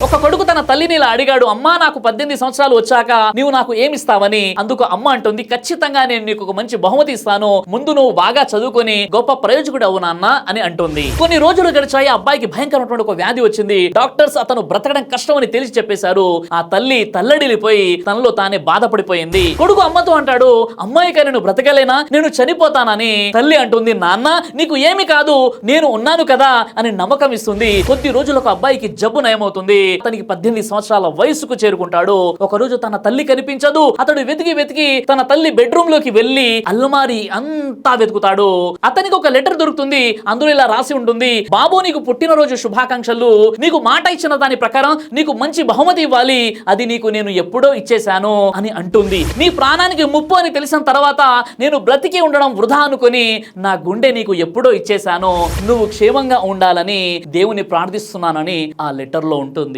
ఒక కొడుకు తన తల్లిని ఇలా అడిగాడు, అమ్మా నాకు 18 సంవత్సరాలు వచ్చాక నీవు నాకు ఏమిస్తావని. అందుకు అమ్మ అంటుంది, ఖచ్చితంగా నేను నీకు ఒక మంచి బహుమతి ఇస్తాను, ముందు నువ్వు బాగా చదువుకొని గొప్ప ప్రయోజకుడు అవు నాన్న అని అంటుంది. కొన్ని రోజులు గడిచాయి. అబ్బాయికి భయంకరమైనటువంటి ఒక వ్యాధి వచ్చింది. డాక్టర్స్ అతను బ్రతకడం కష్టం అని తెలిసి చెప్పేశారు. ఆ తల్లి తల్లడిల్లిపోయి తనలో తానే బాధపడిపోయింది. కొడుకు అమ్మతో అంటాడు, అమ్మాయికి నేను బ్రతకలేనా, నేను చనిపోతానని. తల్లి అంటుంది, నాన్న నీకు ఏమి కాదు, నేను ఉన్నాను కదా అని నమ్మకం ఇస్తుంది. కొద్ది రోజులకు అబ్బాయికి జబ్బు నయమవుతుంది. అతనికి 18 సంవత్సరాల వయసుకు చేరుకుంటాడు. ఒక రోజు తన తల్లి కనిపించదు. అతడు వెతికి తన తల్లి బెడ్రూమ్ లోకి వెళ్లి అల్మారి అంతా వెతుకుతాడు. అతనికి ఒక లెటర్ దొరుకుతుంది. అందులో ఇలా రాసి ఉంటుంది, బాబు నీకు పుట్టినరోజు శుభాకాంక్షలు, నీకు మాట ఇచ్చిన దాని ప్రకారం నీకు మంచి బహుమతి ఇవ్వాలి, అది నీకు నేను ఎప్పుడో ఇచ్చేశాను అని అంటుంది. నీ ప్రాణానికి ముప్పు అని తెలిసిన తర్వాత నేను బ్రతికి ఉండడం వృధా అనుకుని నా గుండె నీకు ఎప్పుడో ఇచ్చేశాను, నువ్వు క్షేమంగా ఉండాలని దేవుని ప్రార్థిస్తున్నానని ఆ లెటర్ లో ఉంటుంది.